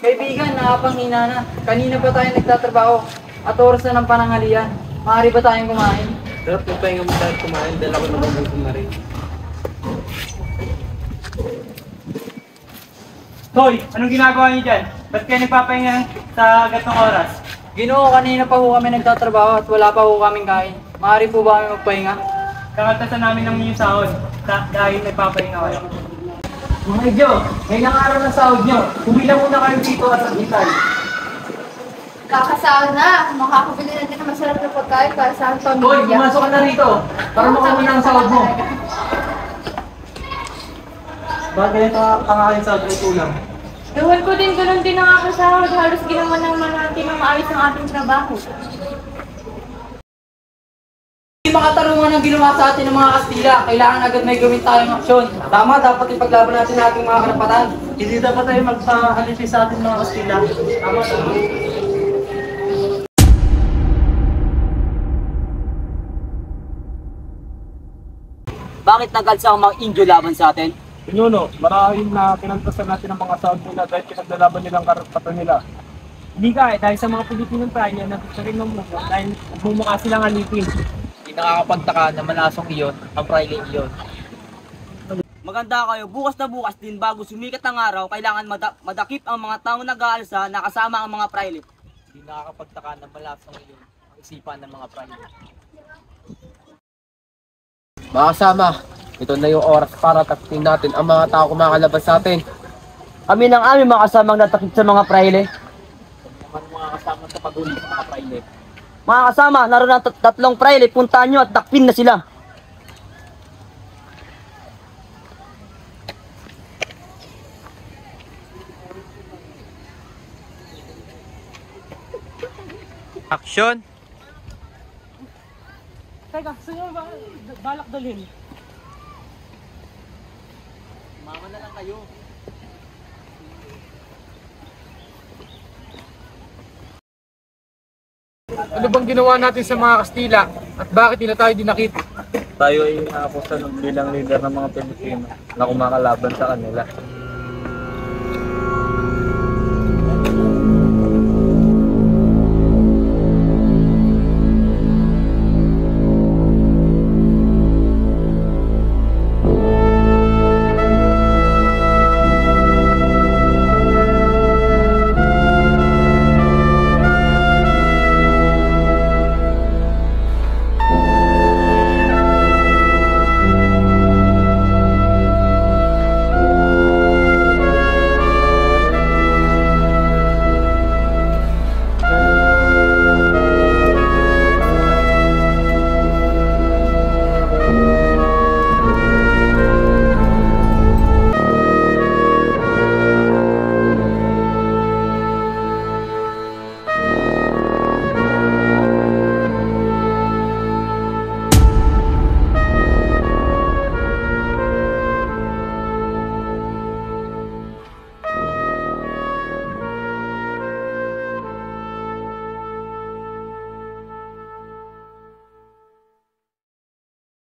Kaibigan, nakapanghina na. Kanina pa tayo nagtatrabaho at oras na ng pananghalian. Maaari ba tayong kumain? Sarap yung pahinga mo tayo kumain dahil ako nagugutom na rin. Hoy, anong ginagawa niyo dyan? Ba't kayo nagpapahinga sa gatong oras? Ginoo, kanina pa ho kami nagtatrabaho at wala pa ho kaming kain. Maaari po ba kami magpahinga? Kakatasan namin ng inyong sahod dahil nagpapahinga kayo. Mga idyo, ngayong araw ng sahod nyo, humila muna kayo dito at naghintay. Kakasahod na. Makakabili na din ng masarap na pagkain para sa aking pamilya. Hoy, pumasok ka na rito para makamuna ang sahod mo. Bakit ganito ang aking sahod ay tulang? Ewan ko din, ganun din ang aking sahod. Halos ginawa naman natin ng maayos ang ating trabaho. Hindi makatarungan ang ginawa sa atin ng mga Kastila. Kailangan agad may gawin tayong aksyon. Tama, dapat ipaglaban natin ang ating mga karapatan. Hindi dapat tayo magpa-alipis sa ating mga Kastila. Tama. Bakit nagalsa ang mga Indio laban sa atin? Pinuno, marahil na pinagtasan natin ang mga sahod nila dahil pinaglalaban nilang karapatan nila. Hindi ka dahil sa mga Pilipinong pranya na gusto rin mamuno dahil magmumukha silang alipin. Hindi nakakapagtaka na malasong iyon ang priling iyon. Maganda kayo, bukas na bukas din bago sumikat ang araw, kailangan madakip ang mga taong nag-aalsa na kasama ang mga praile. Hindi nakakapagtaka na malasong iyon ang isipan ng mga priling. Mga kasama, ito na yung oras para takipin natin ang mga tao kumakalabas sa atin. Kami ng aming mga kasamang natakip sa mga praile. Naman mga kasama sa paguli sa mga priling. Mga kasama, naroon ang tatlong praile, puntahan nyo at takpin na sila. Aksyon! Teka, sino ba balak dalhin? Mama na lang kayo. Ano bang ginawa natin sa mga Kastila at bakit nila tayo dinakip? Tayo ay naakusan bilang leader ng mga Pilipino na kumakalaban sa kanila.